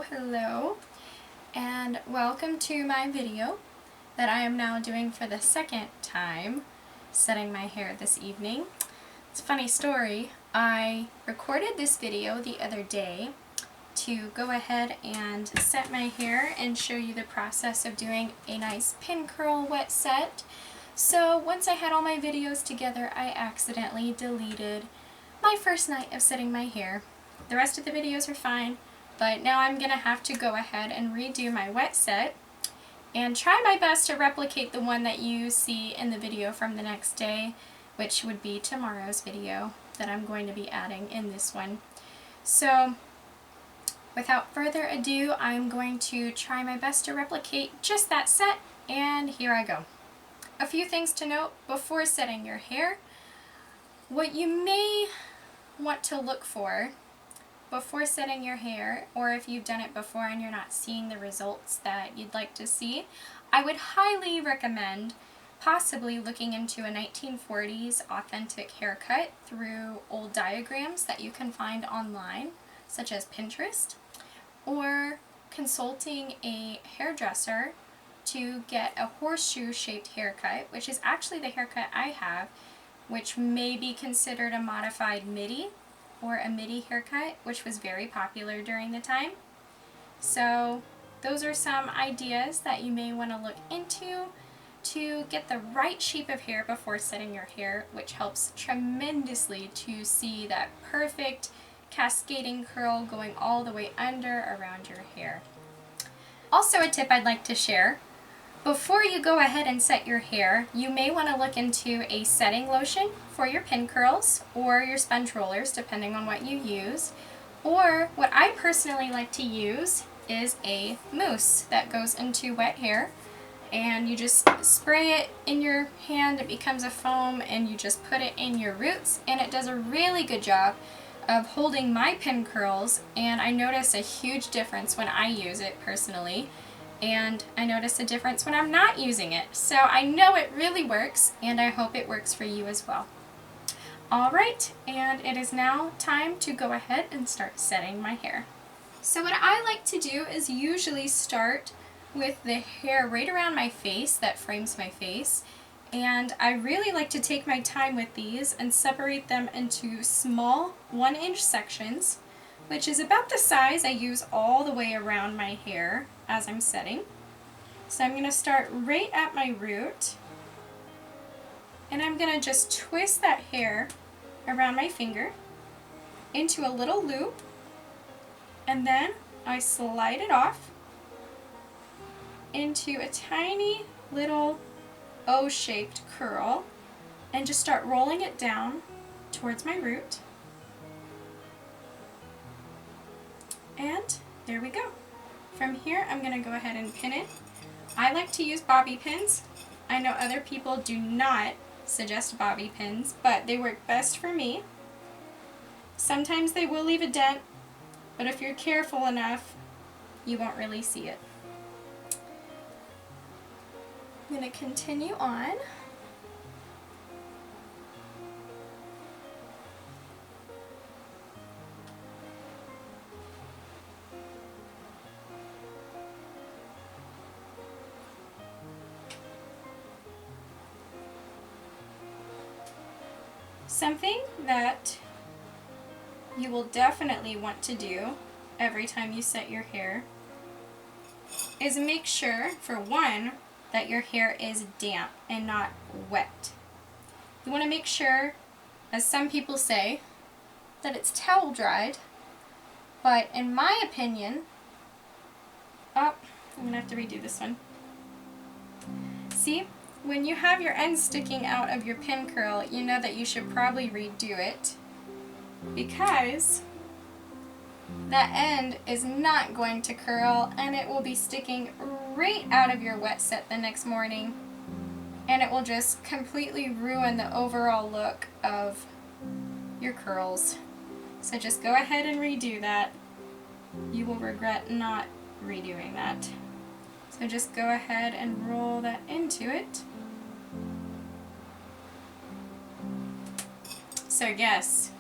Hello, and welcome to my video that I am now doing for the second time, setting my hair this evening. It's a funny story. I recorded this video the other day to go ahead and set my hair and show you the process of doing a nice pin curl wet set. So once I had all my videos together, I accidentally deleted my first night of setting my hair. The rest of the videos are fine, but now I'm going to have to go ahead and redo my wet set and try my best to replicate the one that you see in the video from the next day, which would be tomorrow's video that I'm going to be adding in this one. So without further ado, I'm going to try my best to replicate just that set, and here I go. A few things to note before setting your hair. What you may want to look for before setting your hair, or if you've done it before and you're not seeing the results that you'd like to see, I would highly recommend possibly looking into a 1940s authentic haircut through old diagrams that you can find online, such as Pinterest, or consulting a hairdresser to get a horseshoe shaped haircut, which is actually the haircut I have, which may be considered a modified Middy or a Middy haircut, which was very popular during the time. So those are some ideas that you may want to look into to get the right shape of hair before setting your hair, which helps tremendously to see that perfect cascading curl going all the way under around your hair. Also, a tip I'd like to share: before you go ahead and set your hair, you may want to look into a setting lotion for your pin curls or your sponge rollers, depending on what you use. Or what I personally like to use is a mousse that goes into wet hair, and you just spray it in your hand, it becomes a foam, and you just put it in your roots, and it does a really good job of holding my pin curls, and I notice a huge difference when I use it personally. And I notice a difference when I'm not using it. So I know it really works, and I hope it works for you as well. Alright, and it is now time to go ahead and start setting my hair. So what I like to do is usually start with the hair right around my face that frames my face, and I really like to take my time with these and separate them into small 1-inch sections, which is about the size I use all the way around my hair as I'm setting. So I'm going to start right at my root, and I'm going to just twist that hair around my finger into a little loop, and then I slide it off into a tiny little O-shaped curl and just start rolling it down towards my root. And there we go. From here, I'm going to go ahead and pin it. I like to use bobby pins. I know other people do not suggest bobby pins, but they work best for me. Sometimes they will leave a dent, but if you're careful enough, you won't really see it. I'm going to continue on. Something that you will definitely want to do every time you set your hair is make sure, for one, that your hair is damp and not wet. You want to make sure, as some people say, that it's towel dried, but in my opinion, I'm going to have to redo this one. See? When you have your end sticking out of your pin curl, you know that you should probably redo it, because that end is not going to curl, and it will be sticking right out of your wet set the next morning, and it will just completely ruin the overall look of your curls. So just go ahead and redo that. You will regret not redoing that. So just go ahead and roll that into it. So yes,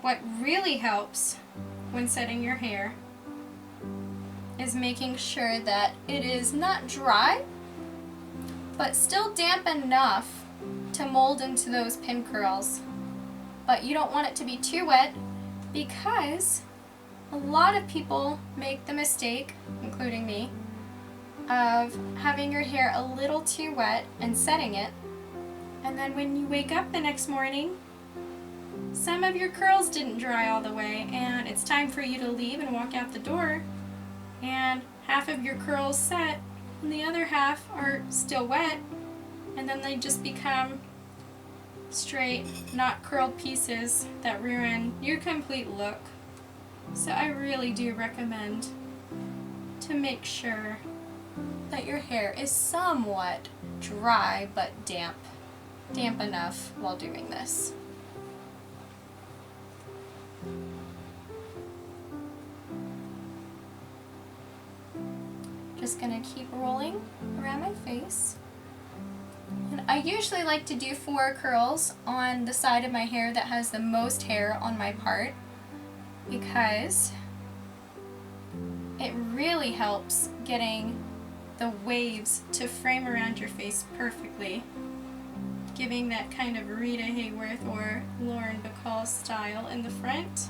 what really helps when setting your hair is making sure that it is not dry, but still damp enough to mold into those pin curls. But you don't want it to be too wet, because a lot of people make the mistake, including me, of having your hair a little too wet and setting it, and then when you wake up the next morning, some of your curls didn't dry all the way, and it's time for you to leave and walk out the door, and half of your curls set and the other half are still wet, and then they just become straight, not curled pieces that ruin your complete look. So I really do recommend to make sure that your hair is somewhat dry but damp enough while doing this. Just gonna keep rolling around my face. And I usually like to do 4 curls on the side of my hair that has the most hair on my part, because it really helps getting the waves to frame around your face perfectly, giving that kind of Rita Hayworth or Lauren Bacall style in the front.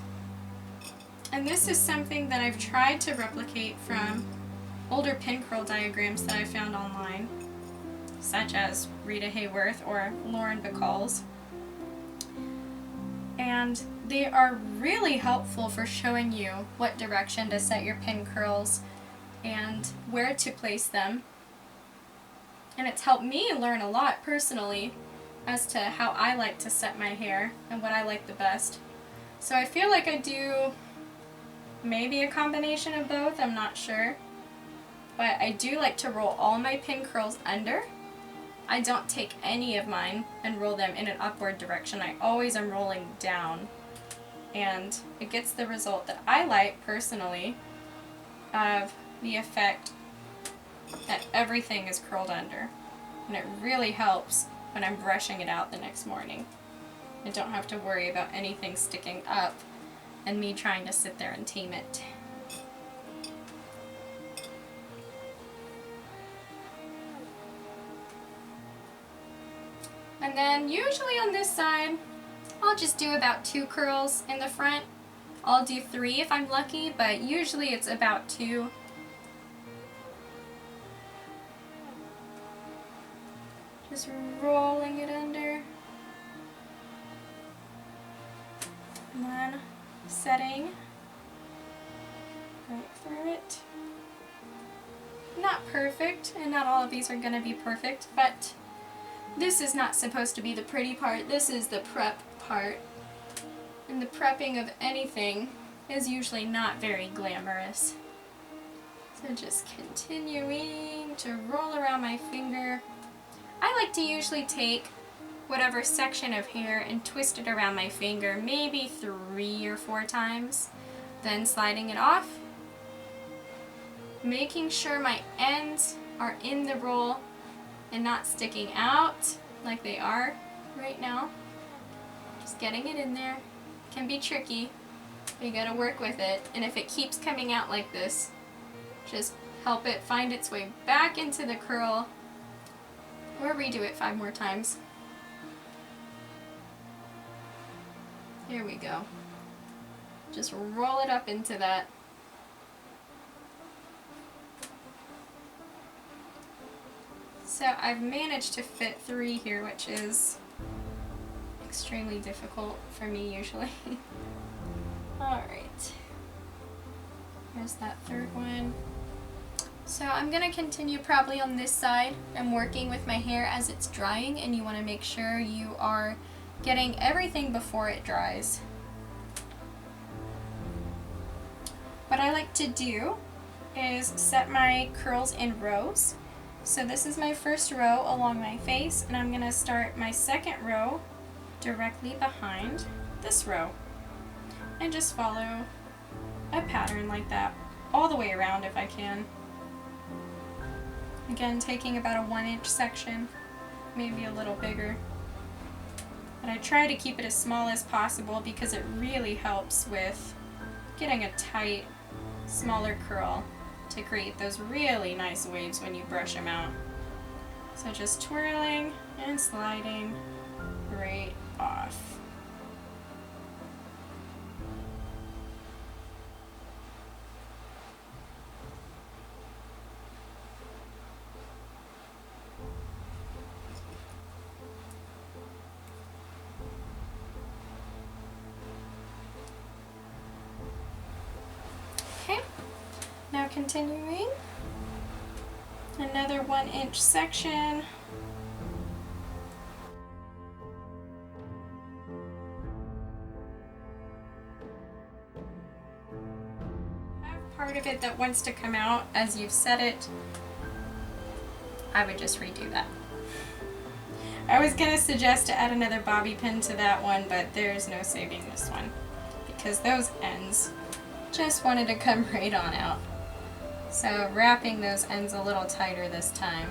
And this is something that I've tried to replicate from older pin curl diagrams that I found online, such as Rita Hayworth or Lauren Bacall's. And they are really helpful for showing you what direction to set your pin curls and where to place them. And it's helped me learn a lot personally as to how I like to set my hair and what I like the best. So I feel like I do maybe a combination of both, I'm not sure. But I do like to roll all my pin curls under. I don't take any of mine and roll them in an upward direction. I always am rolling down. And it gets the result that I like personally of the effect that everything is curled under. And it really helps when I'm brushing it out the next morning. I don't have to worry about anything sticking up and me trying to sit there and tame it. And then usually on this side, I'll just do about 2 curls in the front. I'll do 3 if I'm lucky, but usually it's about 2. Just rolling it under. And then setting right through it. Not perfect, and not all of these are going to be perfect, but this is not supposed to be the pretty part. This is the prep part. And the prepping of anything is usually not very glamorous. So just continuing to roll around my finger. I like to usually take whatever section of hair and twist it around my finger maybe 3 or 4 times, then sliding it off, making sure my ends are in the roll and not sticking out like they are right now. Just getting it in there. Can be tricky, but you gotta work with it. And if it keeps coming out like this, just help it find its way back into the curl, or redo it 5 more times. Here we go. Just roll it up into that. So I've managed to fit 3 here, which is extremely difficult for me usually. Alright. Here's that 3rd one. So I'm going to continue probably on this side. I'm working with my hair as it's drying, and you want to make sure you are getting everything before it dries. What I like to do is set my curls in rows. So this is my first row along my face, and I'm going to start my second row directly behind this row. And just follow a pattern like that all the way around if I can. Again, taking about a 1-inch section, maybe a little bigger. But I try to keep it as small as possible because it really helps with getting a tight, smaller curl to create those really nice waves when you brush them out. So just twirling and sliding right off. Okay, now continuing, another 1-inch section. Part of it that wants to come out as you've set it, I would just redo that. I was going to suggest to add another bobby pin to that one, but there's no saving this one because those ends just wanted to come right on out. So wrapping those ends a little tighter this time,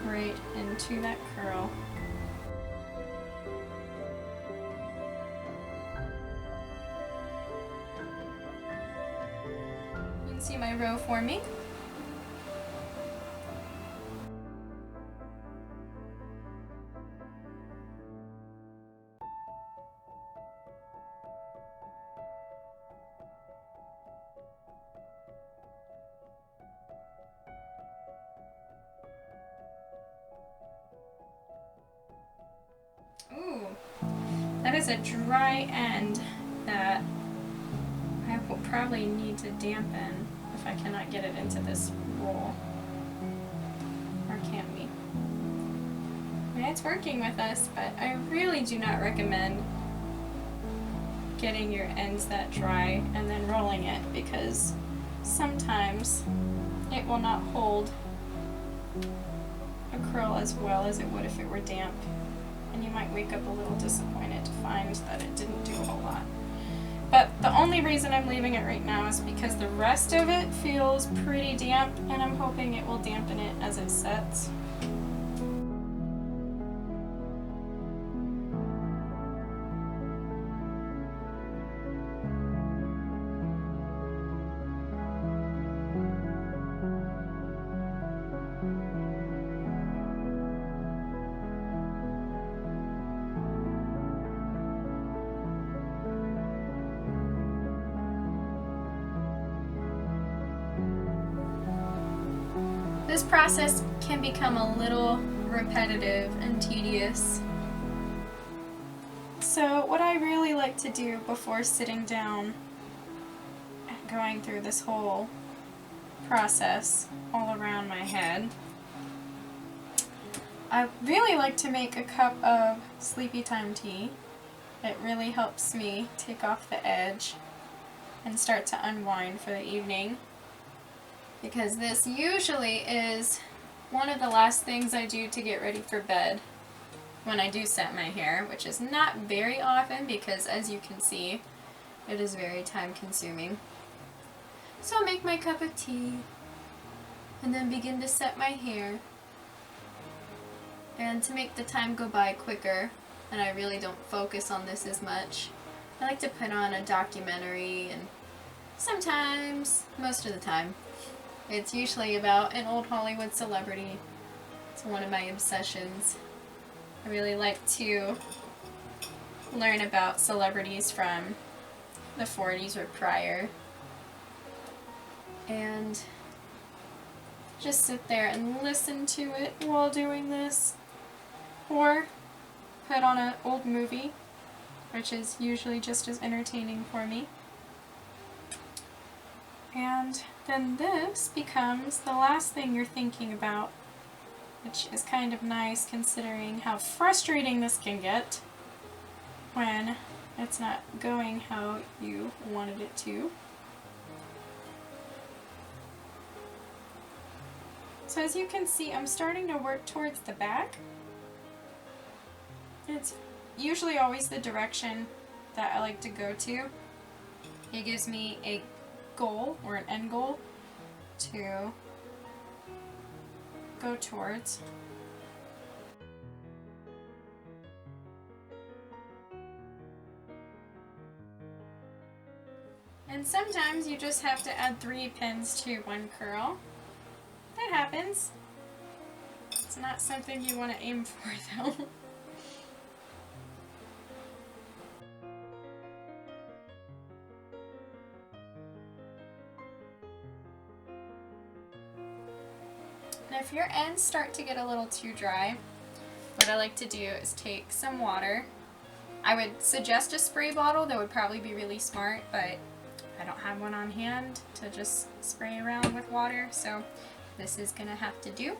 right into that curl. See my row forming. Ooh, that is a dry end that I will probably need to dampen if I cannot get it into this roll. Or can we? Yeah, it's working with us, but I really do not recommend getting your ends that dry and then rolling it because sometimes it will not hold a curl as well as it would if it were damp. And you might wake up a little disappointed to find that it didn't do a whole lot. But the only reason I'm leaving it right now is because the rest of it feels pretty damp and I'm hoping it will dampen it as it sets. This process can become a little repetitive and tedious. So what I really like to do before sitting down and going through this whole process all around my head, I really like to make a cup of sleepy time tea. It really helps me take off the edge and start to unwind for the evening. Because this usually is one of the last things I do to get ready for bed when I do set my hair, which is not very often because, as you can see, it is very time consuming. So I'll make my cup of tea and then begin to set my hair. And to make the time go by quicker, and I really don't focus on this as much, I like to put on a documentary, and sometimes, most of the time, it's usually about an old Hollywood celebrity. It's one of my obsessions. I really like to learn about celebrities from the 40s or prior. And just sit there and listen to it while doing this. Or put on an old movie, which is usually just as entertaining for me. And then this becomes the last thing you're thinking about, which is kind of nice considering how frustrating this can get when it's not going how you wanted it to. So as you can see, I'm starting to work towards the back. It's usually always the direction that I like to go to. It gives me a goal or an end goal to go towards. And sometimes you just have to add 3 pins to one curl. That happens. It's not something you want to aim for though. And if your ends start to get a little too dry, what I like to do is take some water. I would suggest a spray bottle. That would probably be really smart, but I don't have one on hand to just spray around with water, so this is gonna have to do.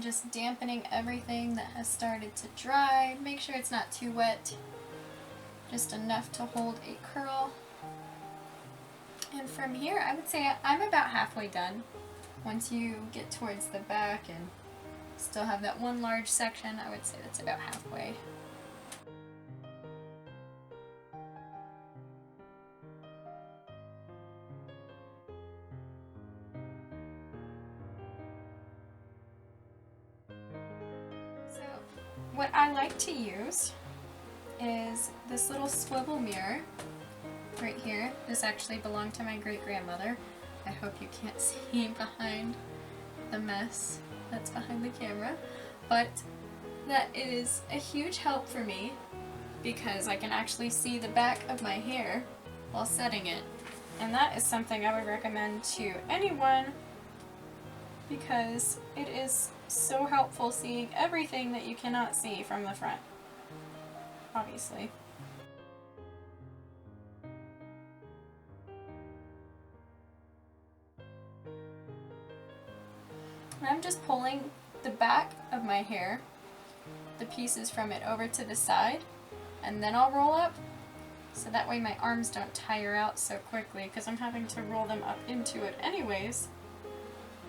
Just dampening everything that has started to dry. Make sure it's not too wet, just enough to hold a curl. And from here, I would say I'm about halfway done. Once you get towards the back and still have that one large section, I would say that's about halfway. So what I like to use is this little swivel mirror right here. This actually belonged to my great-grandmother. I hope you can't see behind the mess that's behind the camera, but that is a huge help for me because I can actually see the back of my hair while setting it, and that is something I would recommend to anyone because it is so helpful seeing everything that you cannot see from the front, obviously. I'm just pulling the back of my hair, the pieces from it, over to the side, and then I'll roll up, so that way my arms don't tire out so quickly, because I'm having to roll them up into it anyways.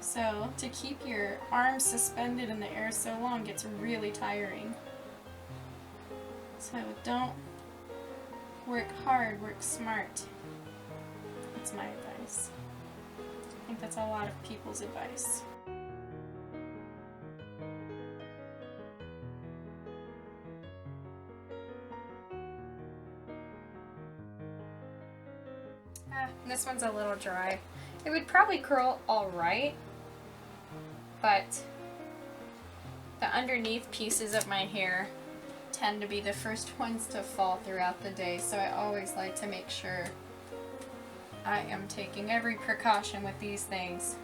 So to keep your arms suspended in the air so long gets really tiring. So don't work hard, work smart. That's my advice. I think that's a lot of people's advice. This one's a little dry. It would probably curl alright, but the underneath pieces of my hair tend to be the first ones to fall throughout the day, so I always like to make sure I am taking every precaution with these things.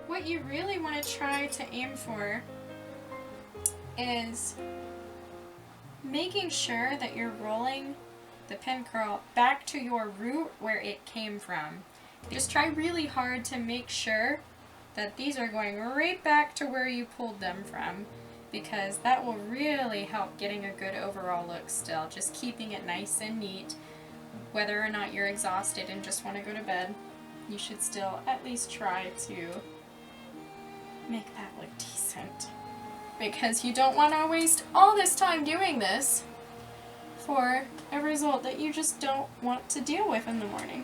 What you really want to try to aim for is making sure that you're rolling the pin curl back to your root where it came from. Just try really hard to make sure that these are going right back to where you pulled them from, because that will really help getting a good overall look still. Just keeping it nice and neat. Whether or not you're exhausted and just want to go to bed, you should still at least try to make that look decent, because you don't want to waste all this time doing this for a result that you just don't want to deal with in the morning.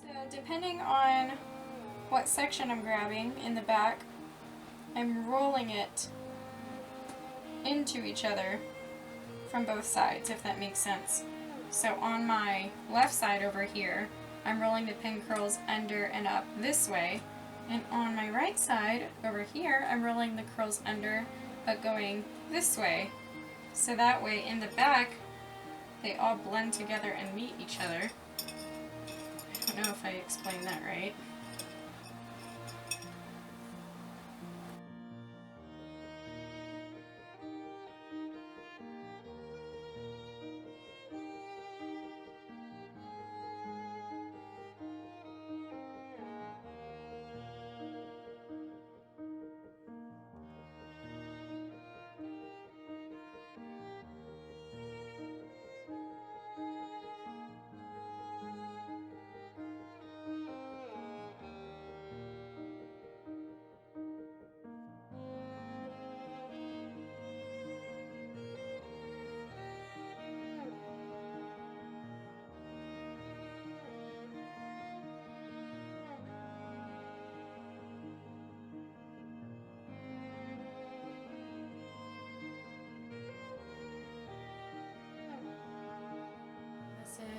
So depending on what section I'm grabbing in the back, I'm rolling it into each other from both sides, if that makes sense. So on my left side over here, I'm rolling the pin curls under and up this way, and on my right side over here, I'm rolling the curls under but going this way. So that way in the back, they all blend together and meet each other. I don't know if I explained that right.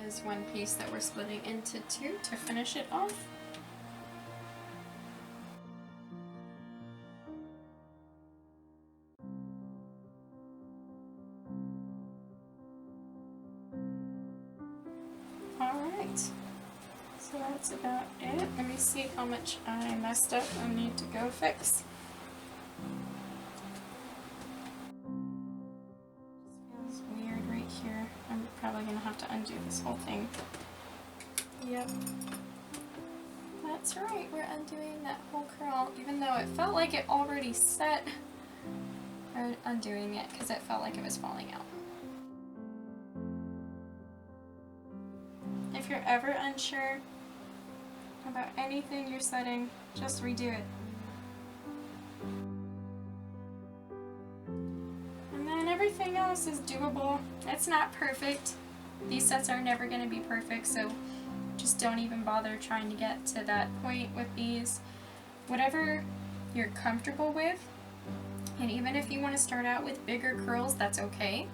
is one piece that we're splitting into two to finish it off. Alright, so that's about it. Let me see how much I messed up and need to go fix. Feels weird right here. I'm probably going to have to undo this whole thing. Yep. That's right, we're undoing that whole curl, even though it felt like it already set. We're undoing it because it felt like it was falling out. If you're ever unsure about anything you're setting, just redo it. And then everything else is doable. It's not perfect. These sets are never going to be perfect, so just don't even bother trying to get to that point with these. Whatever you're comfortable with, and even if you want to start out with bigger curls, that's okay.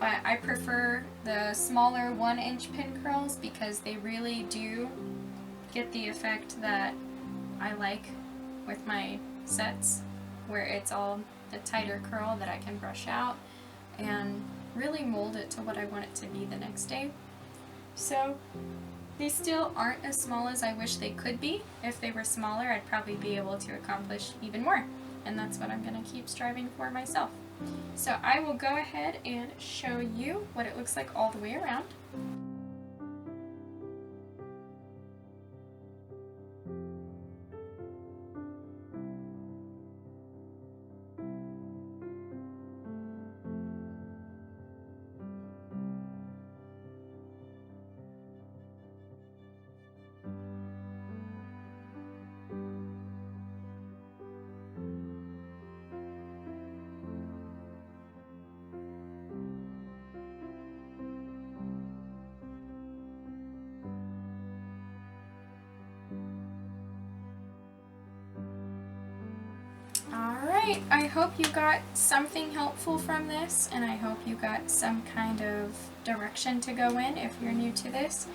But I prefer the smaller 1-inch pin curls because they really do get the effect that I like with my sets, where it's all the tighter curl that I can brush out and really mold it to what I want it to be the next day. So they still aren't as small as I wish they could be. If they were smaller, I'd probably be able to accomplish even more, and that's what I'm going to keep striving for myself. So I will go ahead and show you what it looks like all the way around. Alright, I hope you got something helpful from this, and I hope you got some kind of direction to go in if you're new to this.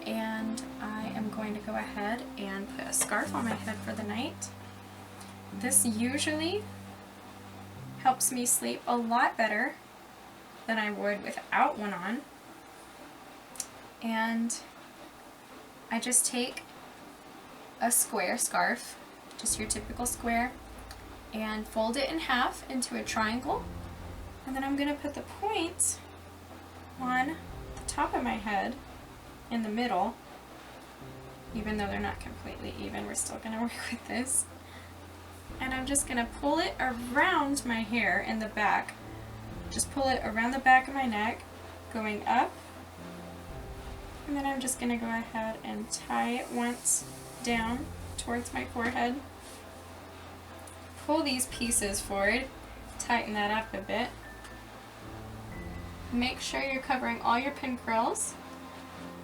And I am going to go ahead and put a scarf on my head for the night. This usually helps me sleep a lot better than I would without one on. And I just take a square scarf, just your typical square, and fold it in half into a triangle, and then I'm going to put the point on the top of my head in the middle. Even though they're not completely even, we're still going to work with this. And I'm just going to pull it around my hair in the back. Just pull it around the back of my neck, going up, and then I'm just going to go ahead and tie it once down towards my forehead. Pull these pieces forward, tighten that up a bit. Make sure you're covering all your pin curls,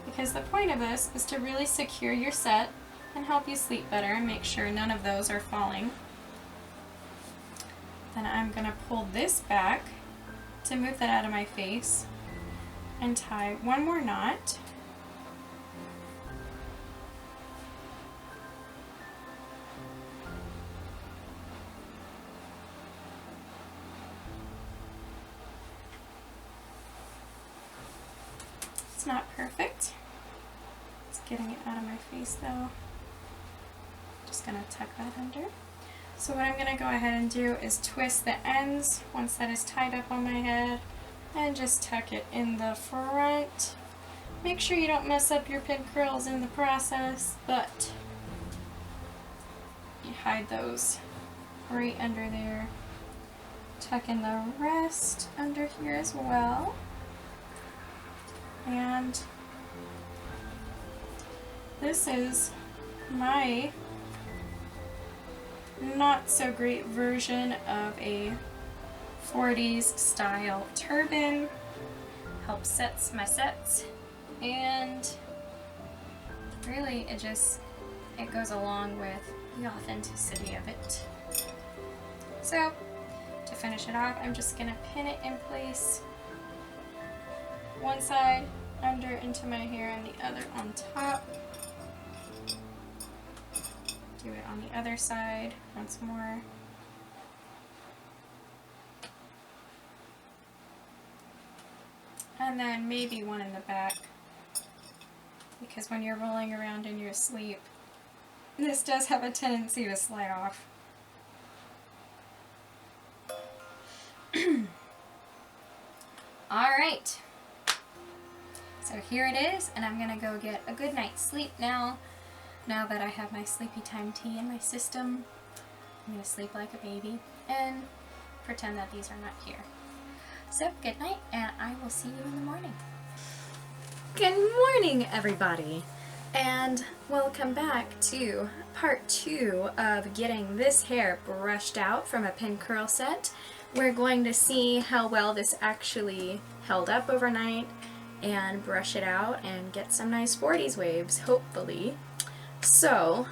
because the point of this is to really secure your set and help you sleep better and make sure none of those are falling. Then I'm going to pull this back to move that out of my face and tie one more knot. Not perfect. It's getting it out of my face though. Just gonna tuck that under. So what I'm gonna go ahead and do is twist the ends once that is tied up on my head and just tuck it in the front. Make sure you don't mess up your pin curls in the process, but you hide those right under there. Tuck in the rest under here as well. And this is my not so great version of a 40s style turban. Helps sets my sets, and really it goes along with the authenticity of it. So to finish it off, I'm just gonna pin it in place. One side under into my hair and the other on top. Do it on the other side once more. And then maybe one in the back, because when you're rolling around in your sleep, this does have a tendency to slide off. Alright, so here it is, and I'm gonna go get a good night's sleep now that I have my sleepy time tea in my system. I'm gonna sleep like a baby and pretend that these are not here. So, good night, and I will see you in the morning. Good morning, everybody, and welcome back to part 2 of getting this hair brushed out from a pin curl set. We're going to see how well this actually held up overnight and brush it out and get some nice 40s waves, hopefully. So,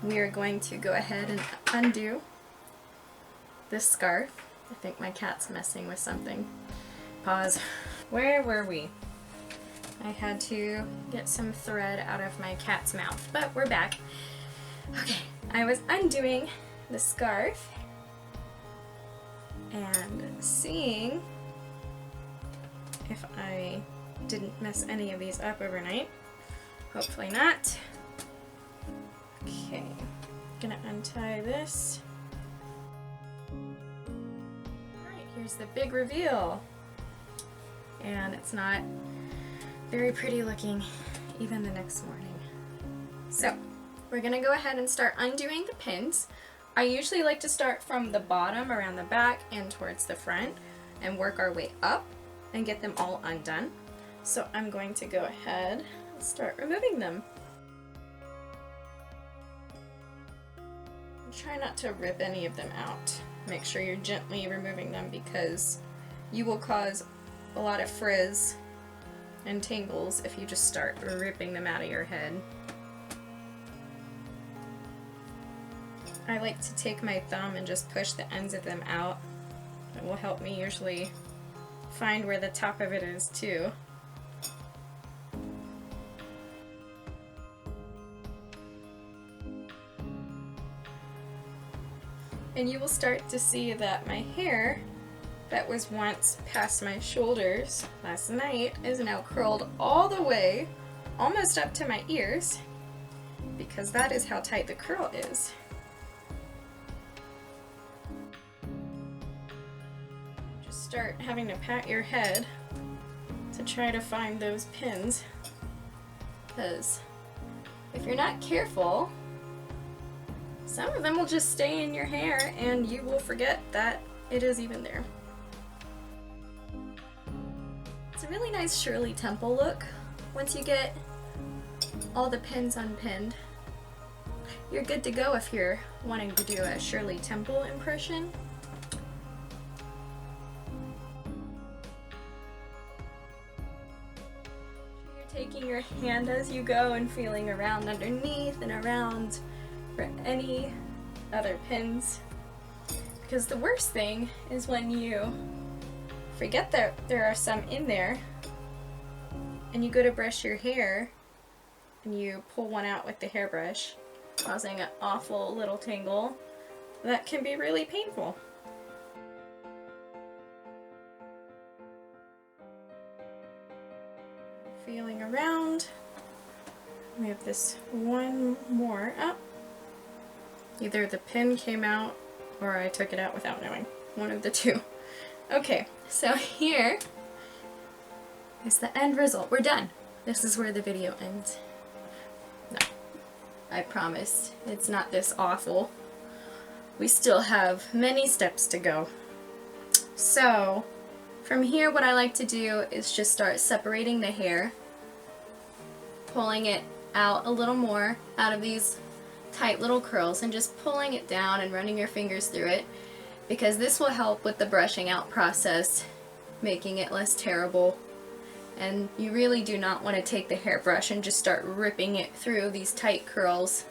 we're going to go ahead and undo this scarf. I think my cat's messing with something. Pause. Where were we? I had to get some thread out of my cat's mouth, but we're back. Okay, I was undoing the scarf and seeing if I didn't mess any of these up overnight. Hopefully not. Okay, gonna untie this. Alright, here's the big reveal. And it's not very pretty looking even the next morning. So, we're gonna go ahead and start undoing the pins. I usually like to start from the bottom around the back and towards the front and work our way up and get them all undone. So I'm going to go ahead and start removing them. Try not to rip any of them out. Make sure you're gently removing them because you will cause a lot of frizz and tangles if you just start ripping them out of your head. I like to take my thumb and just push the ends of them out. It will help me usually find where the top of it is too. And you will start to see that my hair that was once past my shoulders last night is now curled all the way almost up to my ears because that is how tight the curl is. Just start having to pat your head to try to find those pins because if you're not careful, some of them will just stay in your hair and you will forget that it is even there. It's a really nice Shirley Temple look. Once you get all the pins unpinned, you're good to go if you're wanting to do a Shirley Temple impression. You're taking your hand as you go and feeling around underneath and around for any other pins. Because the worst thing is when you forget that there are some in there and you go to brush your hair and you pull one out with the hairbrush, causing an awful little tangle that can be really painful. Feeling around, we have this one more up. Either the pin came out or I took it out without knowing. One of the two. Okay, so here is the end result. We're done. This is where the video ends. No, I promise it's not this awful. We still have many steps to go. So from here what I like to do is just start separating the hair, pulling it out a little more out of these tight little curls and just pulling it down and running your fingers through it, because this will help with the brushing out process, making it less terrible. And you really do not want to take the hairbrush and just start ripping it through these tight curls.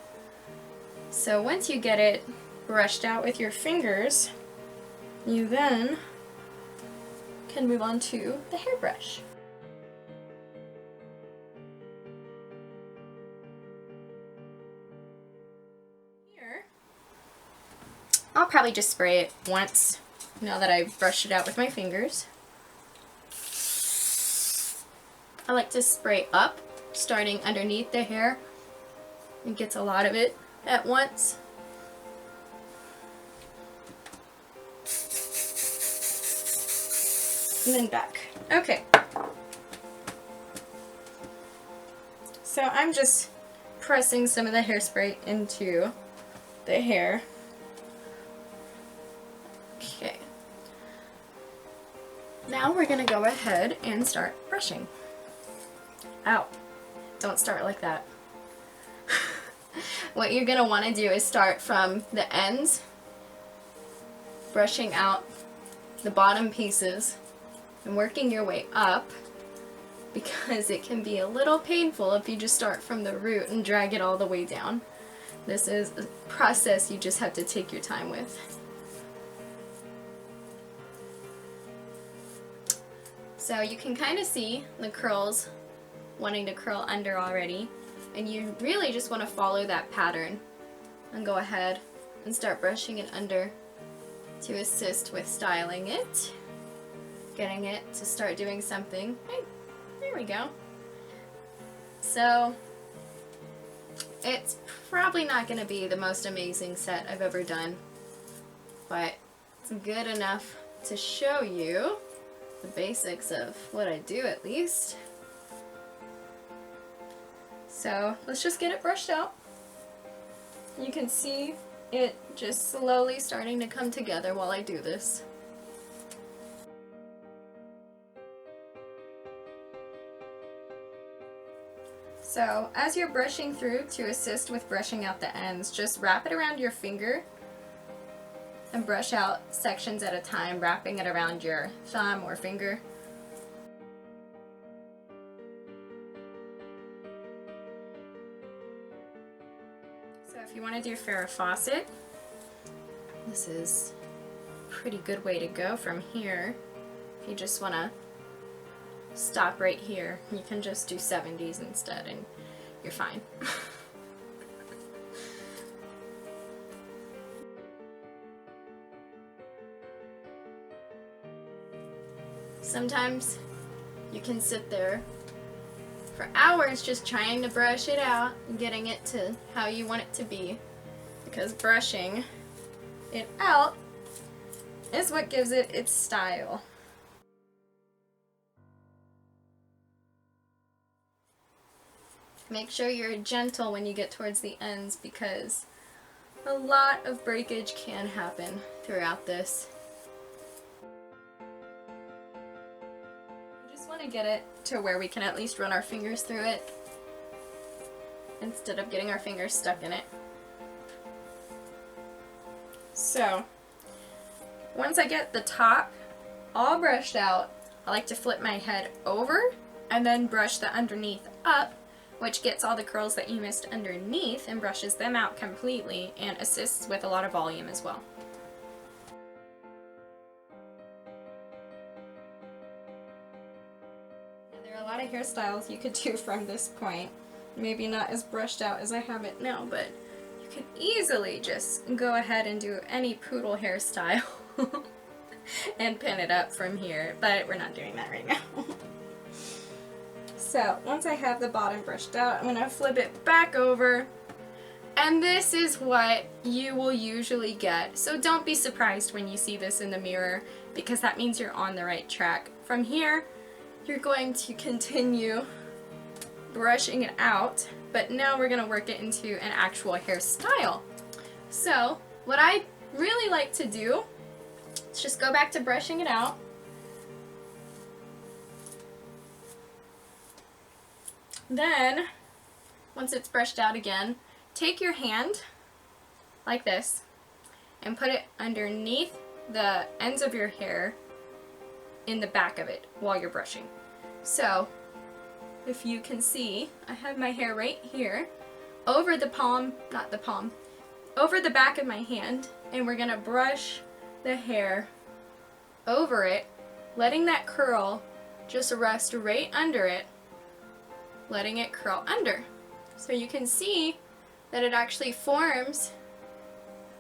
So once you get it brushed out with your fingers, you then can move on to the hairbrush. I'll probably just spray it once now that I've brushed it out with my fingers. I like to spray up, starting underneath the hair. It gets a lot of it at once. And then back. Okay. So I'm just pressing some of the hairspray into the hair. Okay. Now we're going to go ahead and start brushing. Ow. Don't start like that. What you're going to want to do is start from the ends, brushing out the bottom pieces and working your way up, because it can be a little painful if you just start from the root and drag it all the way down. This is a process you just have to take your time with. So you can kind of see the curls wanting to curl under already, and you really just want to follow that pattern and go ahead and start brushing it under to assist with styling it, getting it to start doing something. Hey, there we go. So it's probably not going to be the most amazing set I've ever done, but it's good enough to show you the basics of what I do, at least. So let's just get it brushed out. You can see it just slowly starting to come together while I do this. So as you're brushing through, to assist with brushing out the ends, just wrap it around your finger and brush out sections at a time, wrapping it around your thumb or finger. So if you want to do Farrah Fawcett, this is a pretty good way to go from here. If you just want to stop right here, you can just do 70s instead and you're fine. Sometimes you can sit there for hours just trying to brush it out and getting it to how you want it to be, because brushing it out is what gives it its style. Make sure you're gentle when you get towards the ends, because a lot of breakage can happen throughout this. You just want to get it to where we can at least run our fingers through it instead of getting our fingers stuck in it. So once I get the top all brushed out, I like to flip my head over and then brush the underneath up, which gets all the curls that you missed underneath and brushes them out completely and assists with a lot of volume as well. Now, there are a lot of hairstyles you could do from this point. Maybe not as brushed out as I have it now, but you can easily just go ahead and do any poodle hairstyle and pin it up from here, but we're not doing that right now. So once I have the bottom brushed out, I'm going to flip it back over, and this is what you will usually get. So don't be surprised when you see this in the mirror, because that means you're on the right track. From here, you're going to continue brushing it out, but now we're going to work it into an actual hairstyle. So what I really like to do is just go back to brushing it out. Then, once it's brushed out again, take your hand, like this, and put it underneath the ends of your hair in the back of it while you're brushing. So, if you can see, I have my hair right here, over the palm, not the palm, over the back of my hand, and we're going to brush the hair over it, letting that curl just rest right under it, letting it curl under. So you can see that it actually forms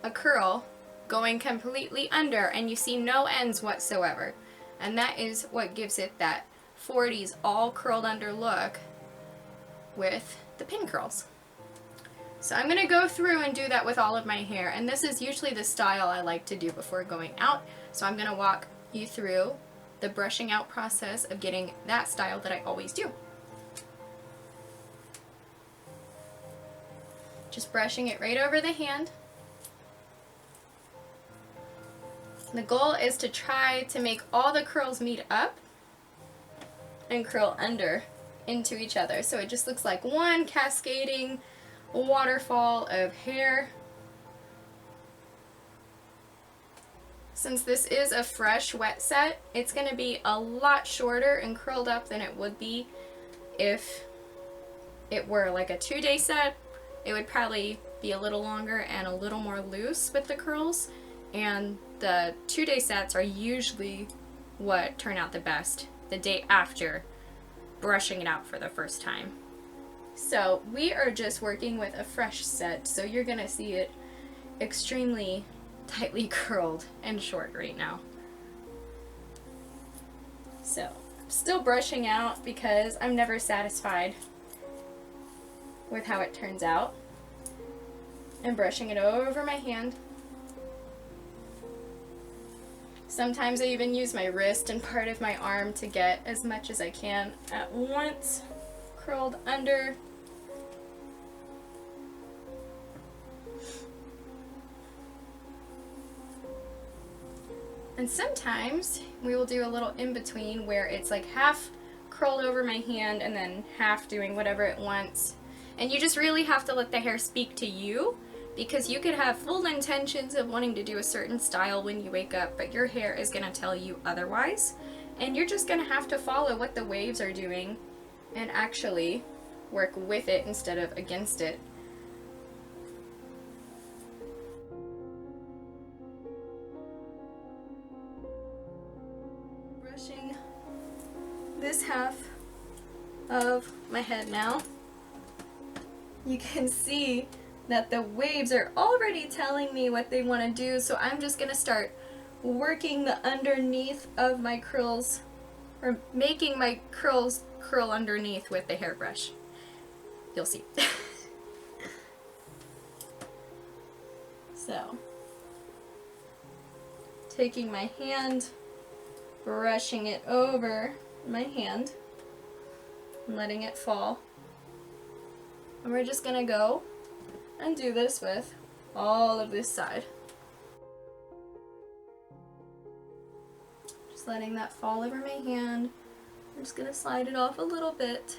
a curl going completely under, and you see no ends whatsoever. And that is what gives it that 40s all curled under look with the pin curls. So I'm going to go through and do that with all of my hair, and this is usually the style I like to do before going out. So I'm going to walk you through the brushing out process of getting that style that I always do. Just brushing it right over the hand. The goal is to try to make all the curls meet up and curl under into each other, so it just looks like one cascading waterfall of hair. Since this is a fresh wet set, it's going to be a lot shorter and curled up than it would be if it were like a 2-day set. It would probably be a little longer and a little more loose with the curls, and the 2-day sets are usually what turn out the best the day after brushing it out for the first time. So we are just working with a fresh set, so you're gonna see it extremely tightly curled and short right now. So I'm still brushing out because I'm never satisfied with how it turns out. And brushing it over my hand. Sometimes I even use my wrist and part of my arm to get as much as I can at once curled under. And sometimes we will do a little in between where it's like half curled over my hand and then half doing whatever it wants. And you just really have to let the hair speak to you, because you could have full intentions of wanting to do a certain style when you wake up, but your hair is going to tell you otherwise. And you're just going to have to follow what the waves are doing and actually work with it instead of against it. Brushing this half of my head now. You can see that the waves are already telling me what they want to do, so I'm just going to start working the underneath of my curls, or making my curls curl underneath with the hairbrush. You'll see. So, taking my hand, brushing it over my hand, and letting it fall. And we're just going to go and do this with all of this side. Just letting that fall over my hand. I'm just going to slide it off a little bit.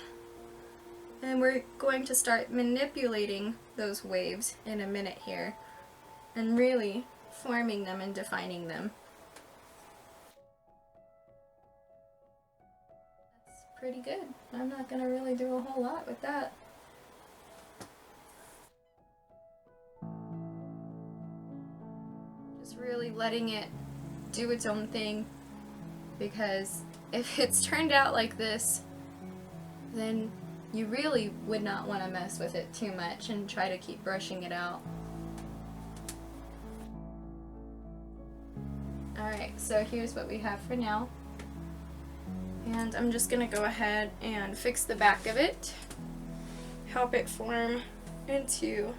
And we're going to start manipulating those waves in a minute here and really forming them and defining them. That's pretty good. I'm not going to really do a whole lot with that. Really letting it do its own thing, because if it's turned out like this, then you really would not want to mess with it too much and try to keep brushing it out. Alright, so here's what we have for now, and I'm just going to go ahead and fix the back of it, help it form into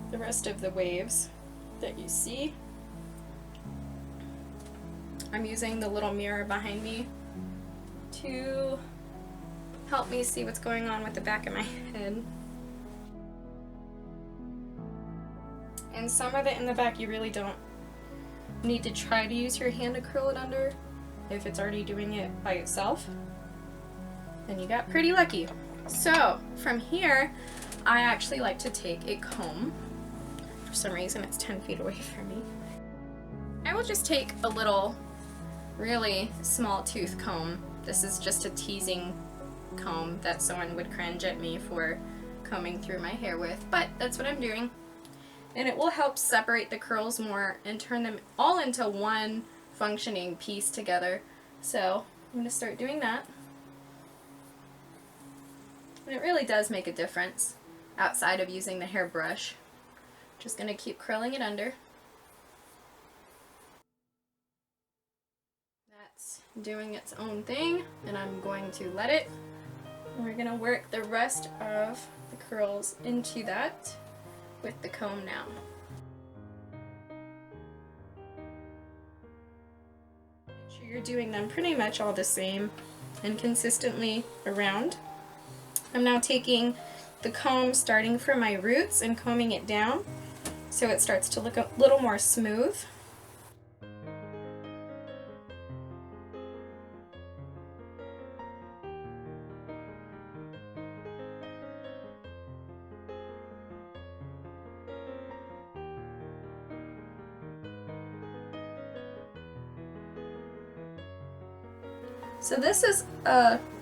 the rest of the waves that you see. I'm using the little mirror behind me to help me see what's going on with the back of my head. And some of it in the back you really don't need to try to use your hand to curl it under. If it's already doing it by itself, then you got pretty lucky. So from here, I actually like to take a comb. For some reason it's 10 feet away from me. I will just take a little really small tooth comb. This is just a teasing comb that someone would cringe at me for combing through my hair with, but that's what I'm doing. And it will help separate the curls more and turn them all into one functioning piece together. So I'm going to start doing that. And it really does make a difference outside of using the hairbrush. Just going to keep curling it under. doing its own thing, and I'm going to let it. And we're going to work the rest of the curls into that with the comb now. Make sure you're doing them pretty much all the same and consistently around. I'm now taking the comb starting from my roots and combing it down so it starts to look a little more smooth. So this is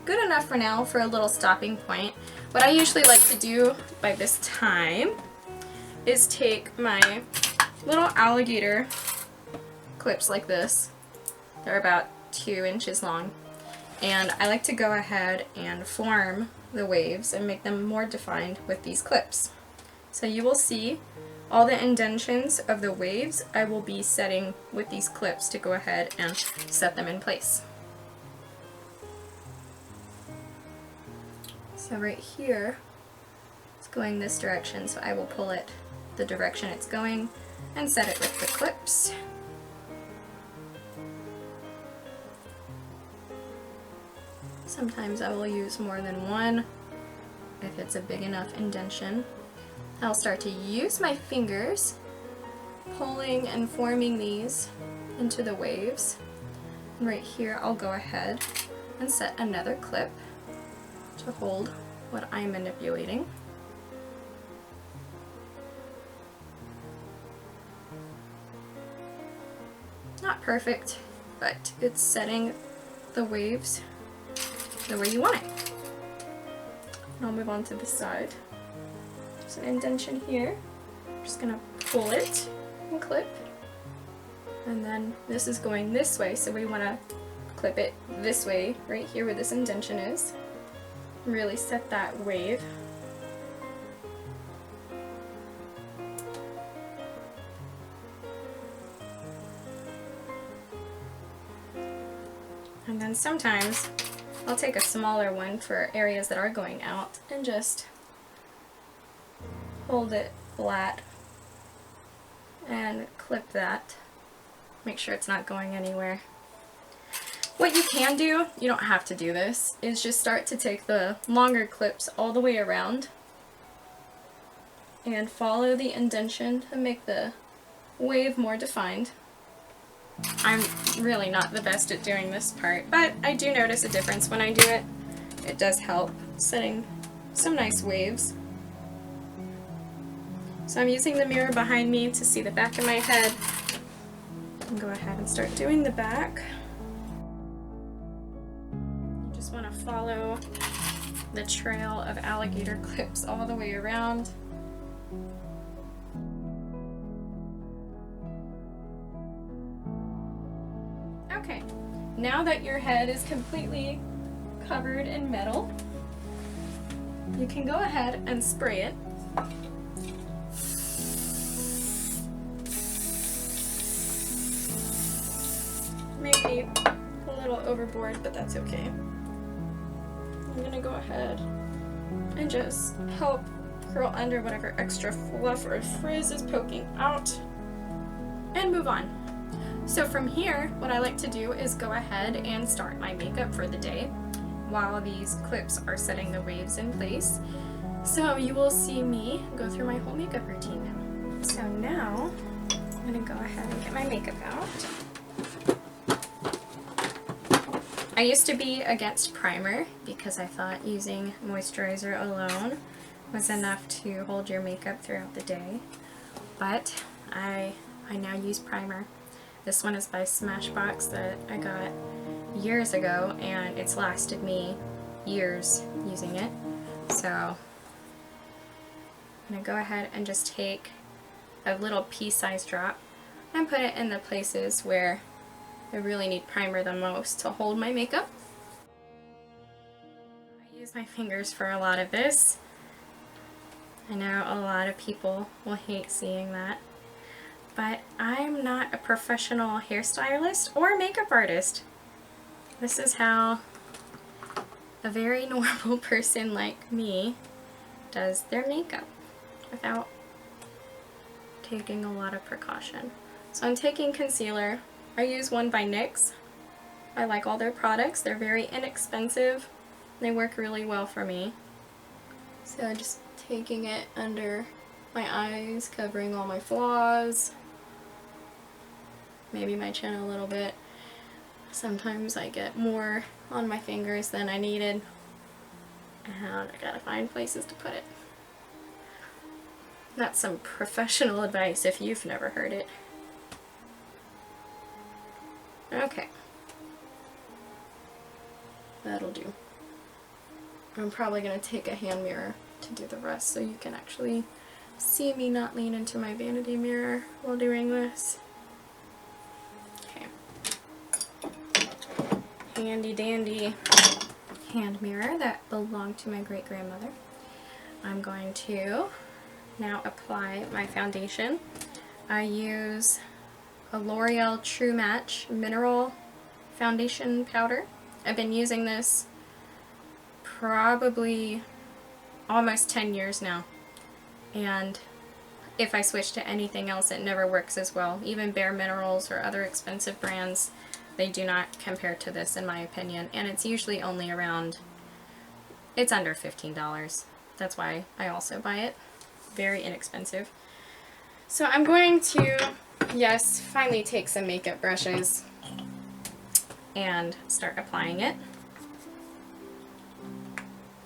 good enough for now for a little stopping point. What I usually like to do by this time is take my little alligator clips like this. They're about 2 inches long. And I like to go ahead and form the waves and make them more defined with these clips. So you will see all the indentions of the waves I will be setting with these clips to go ahead and set them in place. So right here, it's going this direction, so I will pull it the direction it's going and set it with the clips. Sometimes I will use more than one if it's a big enough indention. I'll start to use my fingers, pulling and forming these into the waves. And right here, I'll go ahead and set another clip to hold what I'm manipulating. Not perfect, but it's setting the waves the way you want it. And I'll move on to the side. There's an indentation here. I'm just gonna pull it and clip. And then this is going this way, so we wanna clip it this way, right here where this indentation is. Really set that wave. And then sometimes I'll take a smaller one for areas that are going out and just hold it flat and clip that. Make sure it's not going anywhere. What you can do, you don't have to do this, is just start to take the longer clips all the way around and follow the indentation to make the wave more defined. I'm really not the best at doing this part, but I do notice a difference when I do it. It does help setting some nice waves. So I'm using the mirror behind me to see the back of my head. And go ahead and start doing the back. You just want to follow the trail of alligator clips all the way around. Okay, now that your head is completely covered in metal, you can go ahead and spray it. Maybe a little overboard, but that's okay. I'm gonna go ahead and just help curl under whatever extra fluff or frizz is poking out and move on. So from here, what I like to do is go ahead and start my makeup for the day while these clips are setting the waves in place. So you will see me go through my whole makeup routine now. So now, I'm gonna go ahead and get my makeup out. I used to be against primer because I thought using moisturizer alone was enough to hold your makeup throughout the day, but I now use primer. This one is by Smashbox that I got years ago, and it's lasted me years using it. So I'm going to go ahead and just take a little pea-sized drop and put it in the places where I really need primer the most to hold my makeup. I use my fingers for a lot of this. I know a lot of people will hate seeing that, but I'm not a professional hairstylist or makeup artist. this is how a very normal person like me does their makeup without taking a lot of precaution. So I'm taking concealer. I use one by NYX. I like all their products. They're very inexpensive. They work really well for me. So just taking it under my eyes, covering all my flaws, maybe my chin a little bit. Sometimes I get more on my fingers than I needed, and I gotta find places to put it. That's some professional advice if you've never heard it. Okay. That'll do. I'm probably going to take a hand mirror to do the rest so you can actually see me not lean into my vanity mirror while doing this. Okay. Handy dandy hand mirror that belonged to my great-grandmother. I'm going to now apply my foundation. I use a L'Oreal True Match Mineral Foundation Powder. I've been using this probably almost 10 years now, and if I switch to anything else it never works as well. Even Bare Minerals or other expensive brands, they do not compare to this in my opinion, and it's usually only around, it's under $15. That's why I also buy it. Very inexpensive. So I'm going to, yes, finally take some makeup brushes and start applying it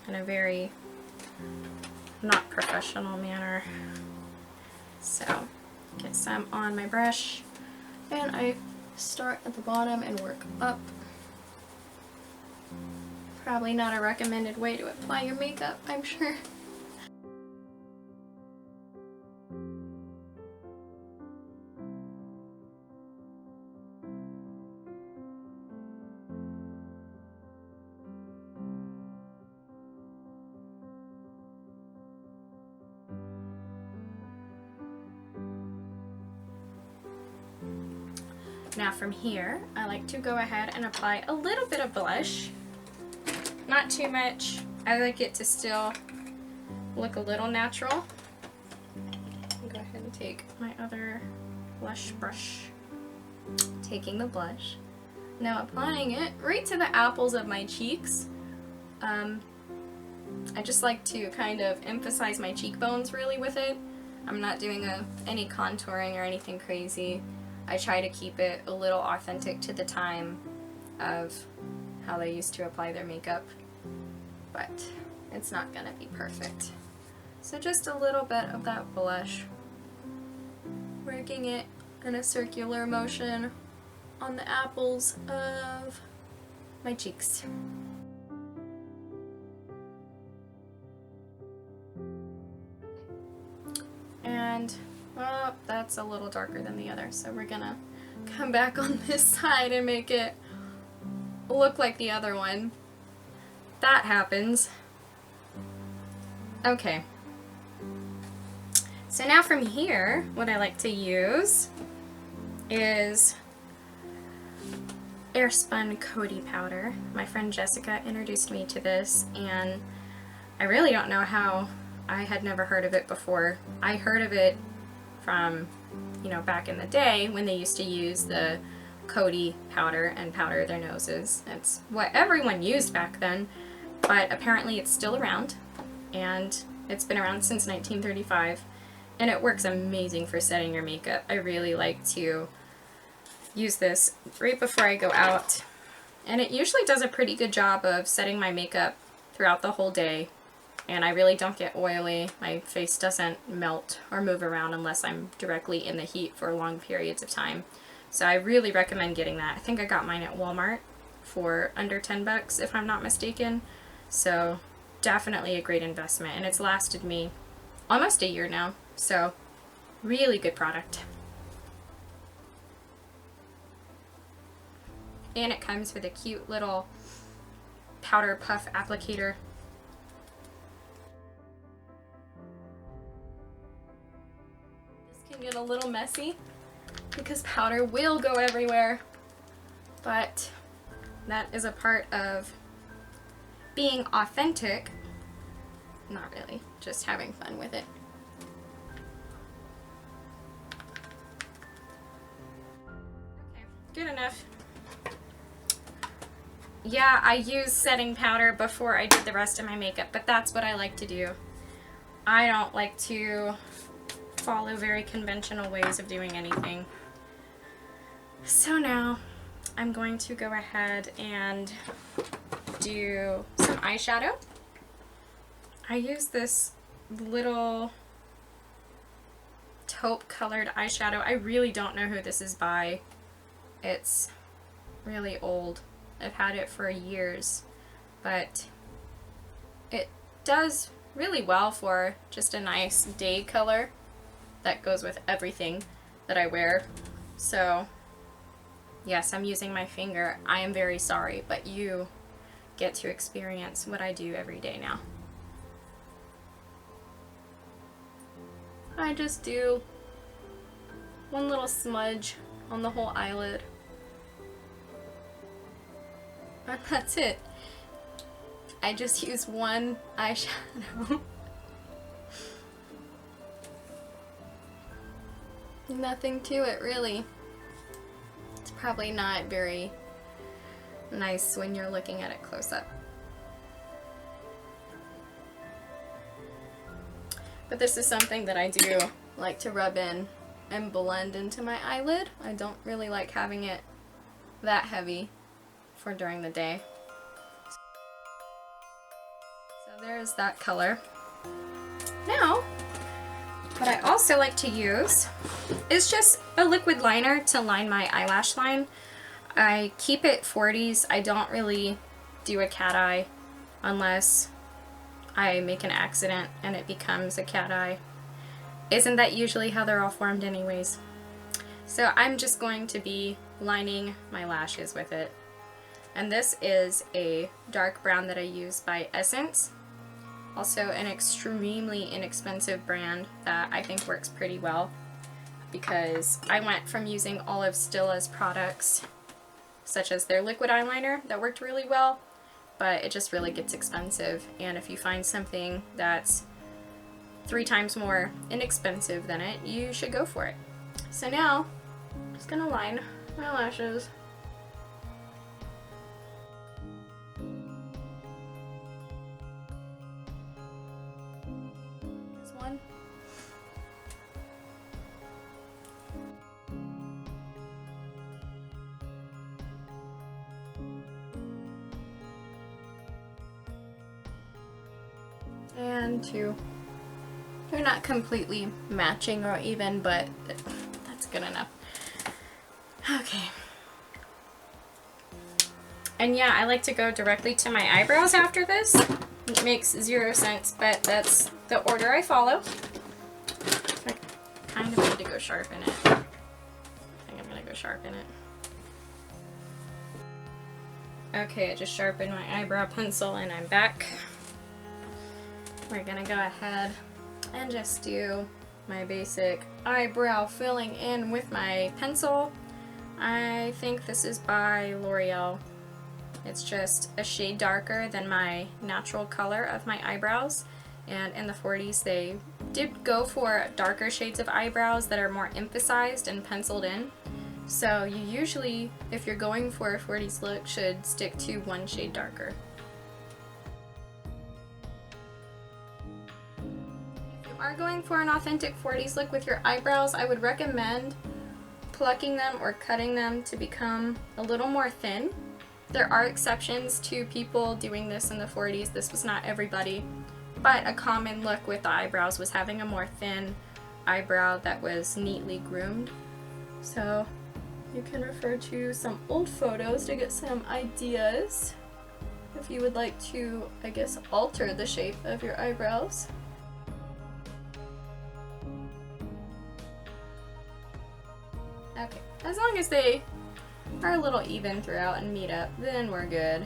in a very not professional manner. So get some on my brush, and I start at the bottom and work up. Probably not a recommended way to apply your makeup, I'm sure. Now from here, I like to go ahead and apply a little bit of blush. Not too much. I like it to still look a little natural. I'll go ahead and take my other blush brush. Taking the blush. Now applying it right to the apples of my cheeks. I just like to kind of emphasize my cheekbones really with it. I'm not doing any contouring or anything crazy. I try to keep it a little authentic to the time of how they used to apply their makeup, but it's not gonna be perfect. So just a little bit of that blush, working it in a circular motion on the apples of my cheeks. And well, that's a little darker than the other, so we're gonna come back on this side and make it look like the other one. That happens. Okay. So now from here, what I like to use is Airspun Coty powder. My friend Jessica introduced me to this, and I really don't know how I had never heard of it before. I heard of it from, you know, back in the day when they used to use the Coty powder and powder their noses. It's what everyone used back then, but apparently it's still around, and it's been around since 1935, and it works amazing for setting your makeup. I really like to use this right before I go out, and it usually does a pretty good job of setting my makeup throughout the whole day. And I really don't get oily. My face doesn't melt or move around unless I'm directly in the heat for long periods of time. So I really recommend getting that. I think I got mine at Walmart for under 10 bucks if I'm not mistaken. So definitely a great investment, and it's lasted me almost a year now. So really good product. And it comes with a cute little powder puff applicator. Can get a little messy because powder will go everywhere, but That is a part of being authentic. Not really, just having fun with it. Okay, good enough. Yeah, I use setting powder before I did the rest of my makeup, but that's what I like to do. I don't like to follow very conventional ways of doing anything. So now I'm going to go ahead and do some eyeshadow. I use this little taupe colored eyeshadow. I really don't know who this is by. It's really old. I've had it for years, but it does really well for just a nice day color that goes with everything that I wear. So yes, I'm using my finger. I am very sorry, but you get to experience what I do every day now. I just do one little smudge on the whole eyelid. And that's it. I just use one eyeshadow. Nothing to it, really. It's probably not very nice when you're looking at it close up. But this is something that I do like to rub in and blend into my eyelid. I don't really like having it that heavy for during the day. So there's that color. Now, what I also like to use is just a liquid liner to line my eyelash line. I keep it 40s. I don't really do a cat eye unless I make an accident and it becomes a cat eye. Isn't that usually how they're all formed anyways? So I'm just going to be lining my lashes with it. And this is a dark brown that I use by Essence. Also an extremely inexpensive brand that I think works pretty well, because I went from using all of Stilla's products, such as their liquid eyeliner that worked really well, but it just really gets expensive. And if you find something that's 3 times more inexpensive than it, you should go for it. So now I'm just gonna line my lashes. This one. And 2. They're not completely matching or even, but that's good enough. Okay. And yeah, I like to go directly to my eyebrows after this. It makes 0 sense, but that's the order I follow. I kind of need to go sharpen it. I think I'm gonna go sharpen it. Okay, I just sharpened my eyebrow pencil and I'm back. We're gonna go ahead and just do my basic eyebrow filling in with my pencil. I think this is by L'Oreal. It's just a shade darker than my natural color of my eyebrows, and in the 40s they did go for darker shades of eyebrows that are more emphasized and penciled in. So you usually, if you're going for a 40s look, should stick to one shade darker. Are going for an authentic 40s look with your eyebrows, I would recommend plucking them or cutting them to become a little more thin. There are exceptions to people doing this in the 40s. This was not everybody, but a common look with the eyebrows was having a more thin eyebrow that was neatly groomed. So you can refer to some old photos to get some ideas if you would like to, I guess, alter the shape of your eyebrows. Okay, as long as they are a little even throughout and meet up, then we're good.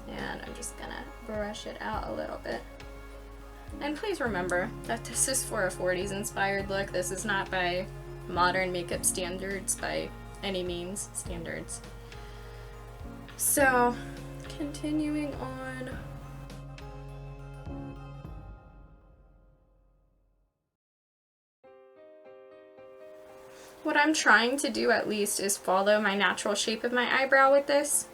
And I'm just gonna brush it out a little bit. And please remember that this is for a 40s inspired look. This is not by modern makeup standards by any means. Standards. So, continuing on. What I'm trying to do at least is follow my natural shape of my eyebrow with this.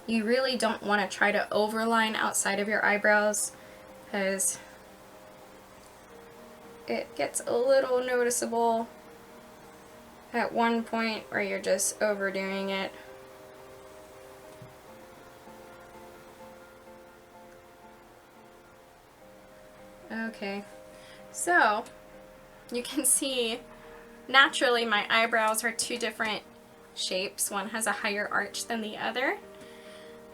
You really don't want to try to overline outside of your eyebrows because it gets a little noticeable at one point where you're just overdoing it. Okay, so you can see naturally my eyebrows are two different shapes. One has a higher arch than the other.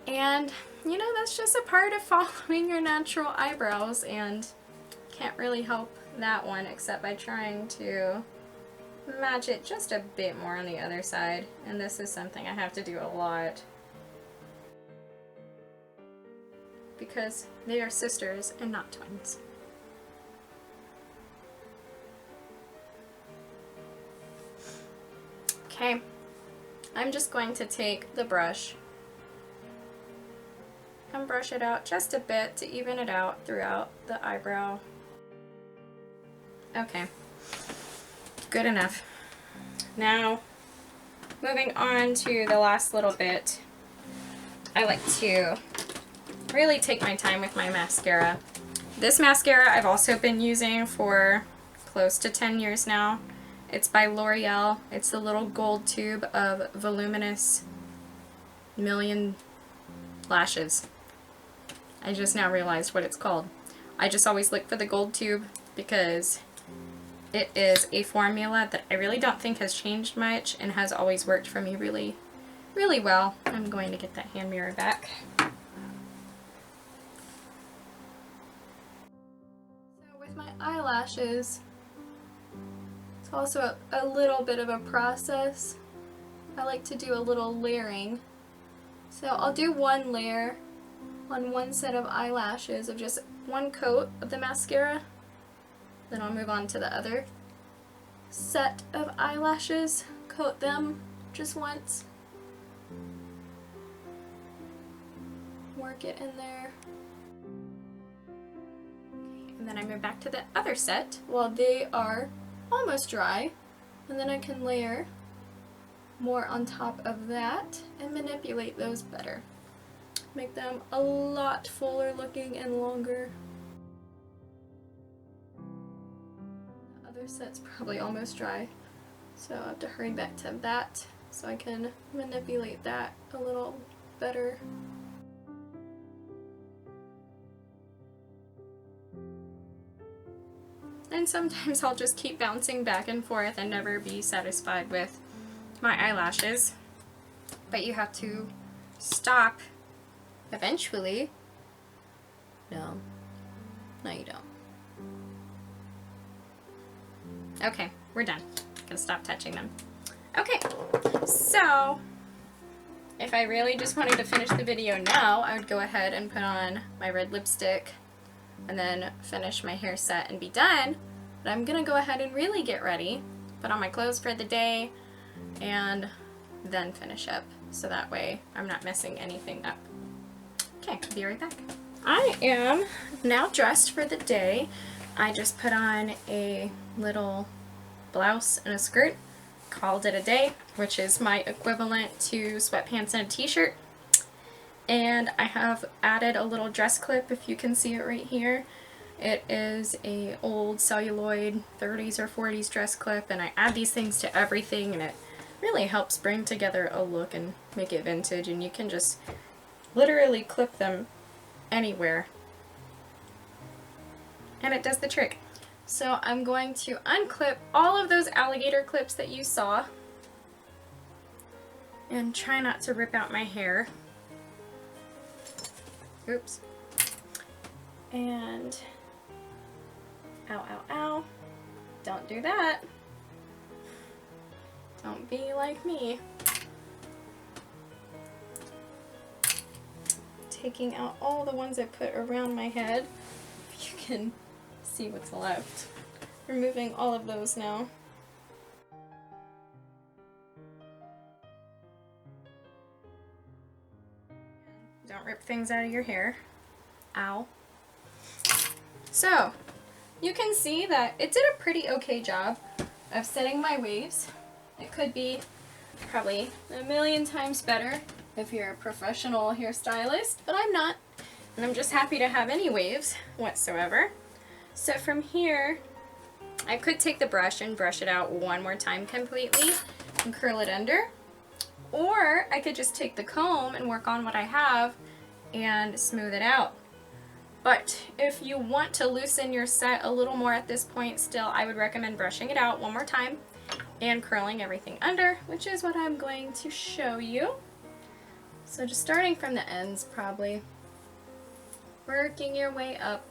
And you know, that's just a part of following your natural eyebrows, and can't really help that one except by trying to match it just a bit more on the other side. And this is something I have to do a lot because they are sisters and not twins. Okay, I'm just going to take the brush and brush it out just a bit to even it out throughout the eyebrow. Okay, good enough. Now, moving on to the last little bit, I like to really take my time with my mascara. This mascara I've also been using for close to 10 years now. It's by L'Oreal. It's the little gold tube of voluminous million lashes. I just now realized what it's called. I just always look for the gold tube because it is a formula that I really don't think has changed much and has always worked for me really, really well. I'm going to get that hand mirror back. So with my eyelashes, it's also a little bit of a process. I like to do a little layering. So I'll do one layer on one set of eyelashes of just one coat of the mascara. Then I'll move on to the other set of eyelashes, coat them just once. Work it in there. And then I move back to the other set while they are almost dry, and then I can layer more on top of that and manipulate those better. Make them a lot fuller looking and longer. The other set's probably almost dry, so I have to hurry back to that so I can manipulate that a little better. And sometimes I'll just keep bouncing back and forth and never be satisfied with my eyelashes. But you have to stop eventually. No, you don't. Okay, we're done. I'm gonna stop touching them. Okay, so if I really just wanted to finish the video now, I would go ahead and put on my red lipstick and then finish my hair set and be done. But I'm gonna go ahead and really get ready, put on my clothes for the day, and then finish up, so that way I'm not messing anything up. Okay, I'll be right back. I am now dressed for the day. I just put on a little blouse and a skirt, called it a day, which is my equivalent to sweatpants and a t-shirt. And I have added a little dress clip, if you can see it right here. It is a old celluloid 30s or 40s dress clip, and I add these things to everything, and it really helps bring together a look and make it vintage, and you can just literally clip them anywhere, and it does the trick. So I'm going to unclip all of those alligator clips that you saw and try not to rip out my hair. Oops. And ow, ow, ow. Don't do that. Don't be like me. Taking out all the ones I put around my head. You can see what's left. Removing all of those now. don't rip things out of your hair. Ow. So, you can see that it did a pretty okay job of setting my waves. It could be probably a million times better if you're a professional hairstylist, but I'm not. And I'm just happy to have any waves whatsoever. So from here, I could take the brush and brush it out one more time completely and curl it under. Or I could just take the comb and work on what I have and smooth it out. But if you want to loosen your set a little more at this point still, I would recommend brushing it out one more time and curling everything under, which is what I'm going to show you. So just starting from the ends probably, working your way up,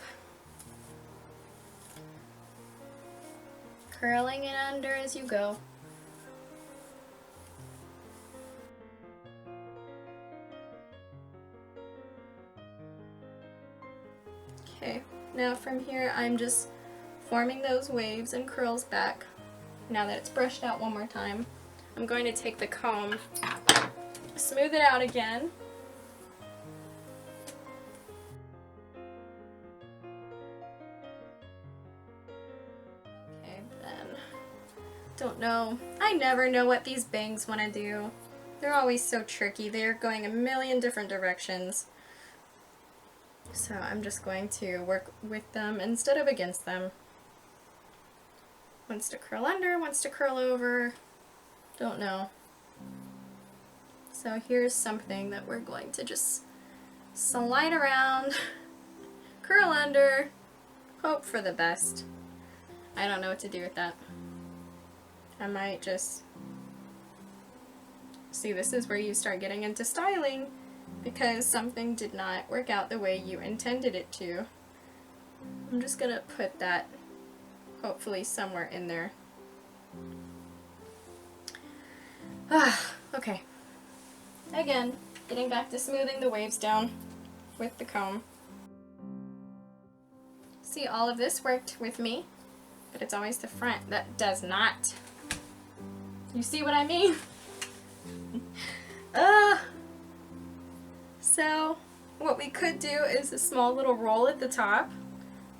curling it under as you go. Okay, now from here I'm just forming those waves and curls back. Now that it's brushed out one more time, I'm going to take the comb, smooth it out again. Okay, then, don't know. I never know what these bangs want to do. They're always so tricky. They're going a million different directions. So I'm just going to work with them instead of against them. Wants to curl under, wants to curl over, don't know. So here's something that we're going to just slide around, curl under, hope for the best. I don't know what to do with that. I might just... See, this is where you start getting into styling, because something did not work out the way you intended it to. I'm just gonna put that hopefully somewhere in there. Okay. Again, getting back to smoothing the waves down with the comb. See, all of this worked with me, but it's always the front that does not. You see what I mean? So what we could do is a small little roll at the top,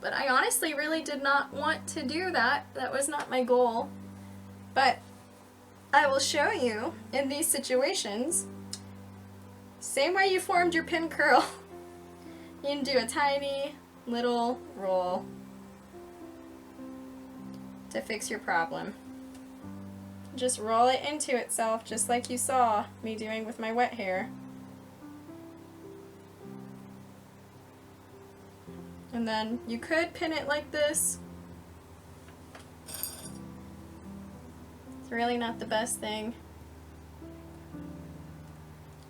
but I honestly really did not want to do that. That was not my goal. But I will show you in these situations, same way you formed your pin curl, you can do a tiny little roll to fix your problem. Just roll it into itself, just like you saw me doing with my wet hair. And then you could pin it like this. It's really not the best thing.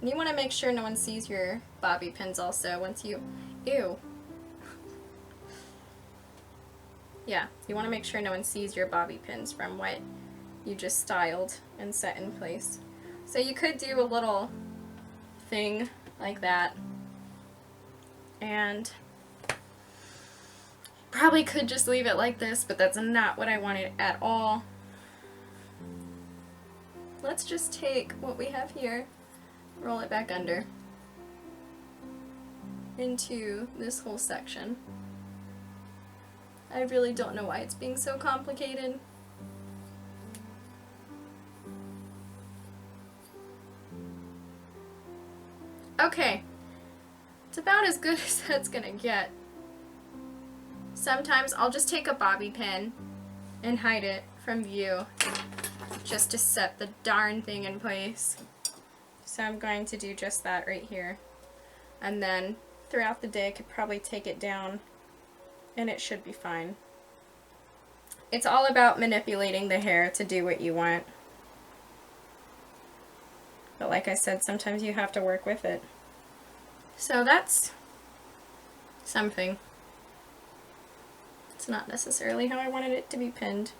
And you want to make sure no one sees your bobby pins also once you... Ew. Yeah, you want to make sure no one sees your bobby pins from what you just styled and set in place. So you could do a little thing like that. And probably could just leave it like this, but that's not what I wanted at all. Let's just take what we have here, roll it back under into this whole section. I really don't know why it's being so complicated. Okay, it's about as good as that's gonna get. Sometimes I'll just take a bobby pin and hide it from view just to set the darn thing in place. So I'm going to do just that right here. And then throughout the day I could probably take it down and it should be fine. It's all about manipulating the hair to do what you want. But like I said, sometimes you have to work with it. So that's something. It's not necessarily how I wanted it to be pinned.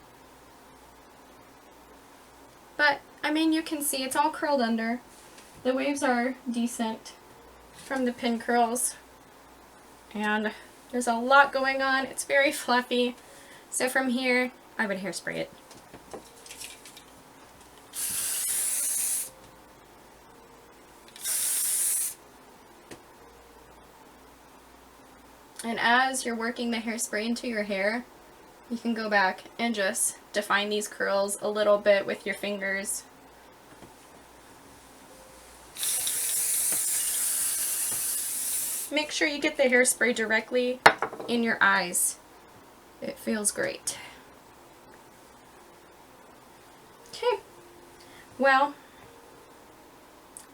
But, I mean, you can see it's all curled under. The waves are decent from the pin curls. And there's a lot going on. It's very fluffy. So from here, I would hairspray it. And as you're working the hairspray into your hair, you can go back and just define these curls a little bit with your fingers. Make sure you get the hairspray directly in your eyes. It feels great. Okay, well,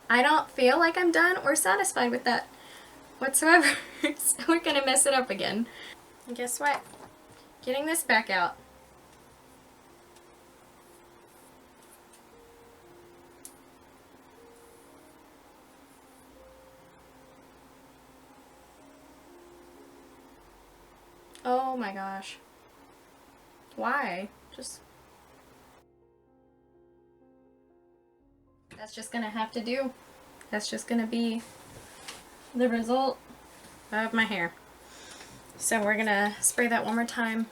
I don't feel like I'm done or satisfied with that whatsoever, so we're gonna mess it up again. And guess what? Getting this back out. Oh my gosh. Why? That's just gonna have to do. That's just gonna be the result of my hair. So we're gonna spray that one more time.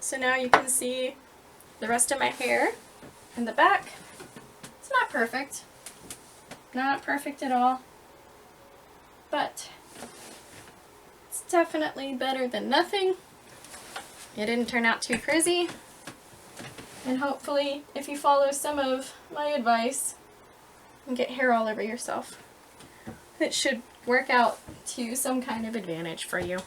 So now you can see the rest of my hair in the back. It's not perfect. Not perfect at all. But it's definitely better than nothing. It didn't turn out too crazy. And hopefully, if you follow some of my advice and get hair all over yourself, it should work out to some kind of advantage for you.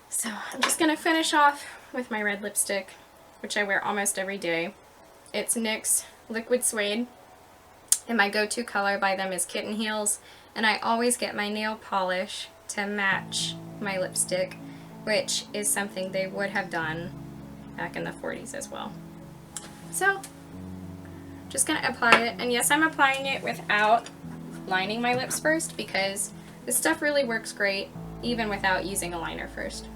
So I'm just going to finish off with my red lipstick, which I wear almost every day. It's NYX Liquid Suede, and my go-to color by them is Kitten Heels, and I always get my nail polish to match my lipstick, which is something they would have done back in the 40s as well. So, just going to apply it, and yes, I'm applying it without lining my lips first because this stuff really works great even without using a liner first.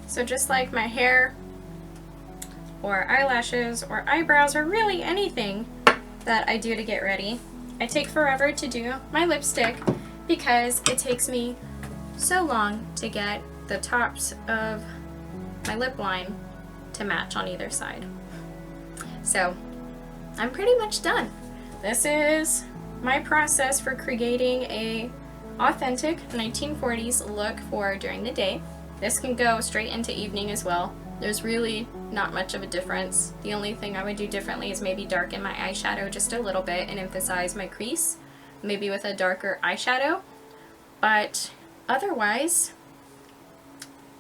So just like my hair or eyelashes or eyebrows or really anything that I do to get ready, I take forever to do my lipstick because it takes me so long to get the tops of my lip line to match on either side. So I'm pretty much done. This is my process for creating a authentic 1940s look for during the day. This can go straight into evening as well. There's really not much of a difference. The only thing I would do differently is maybe darken my eyeshadow just a little bit and emphasize my crease, maybe with a darker eyeshadow. But otherwise,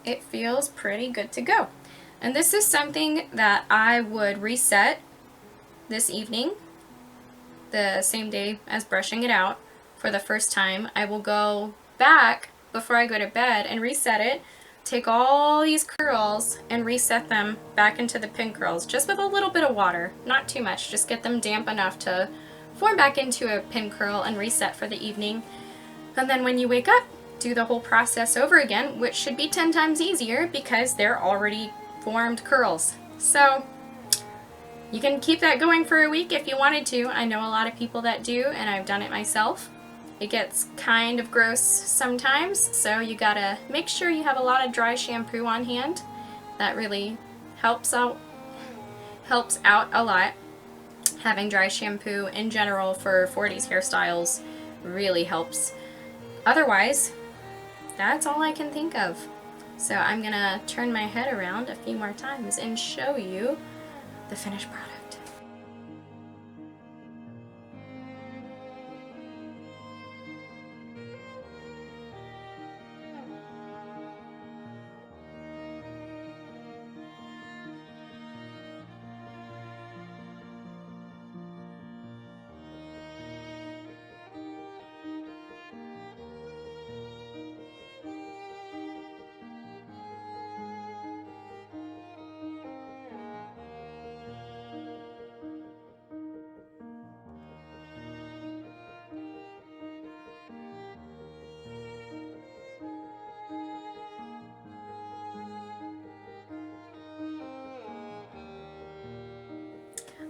it feels pretty good to go. And this is something that I would reset this evening, the same day as brushing it out for the first time. I will go back before I go to bed and reset it. Take all these curls and reset them back into the pin curls, just with a little bit of water, not too much, just get them damp enough to form back into a pin curl and reset for the evening. And then when you wake up, do the whole process over again, which should be 10 times easier because they're already formed curls. So you can keep that going for a week if you wanted to. I know a lot of people that do, and I've done it myself. It gets kind of gross sometimes, so you gotta make sure you have a lot of dry shampoo on hand. That really helps out a lot. Having dry shampoo in general for 40s hairstyles really helps. Otherwise, that's all I can think of. So I'm gonna turn my head around a few more times and show you the finished product.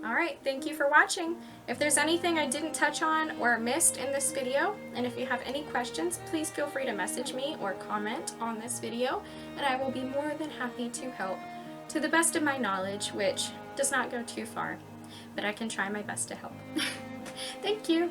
Alright, thank you for watching. If there's anything I didn't touch on or missed in this video, and if you have any questions, please feel free to message me or comment on this video, and I will be more than happy to help to the best of my knowledge, which does not go too far, but I can try my best to help. Thank you!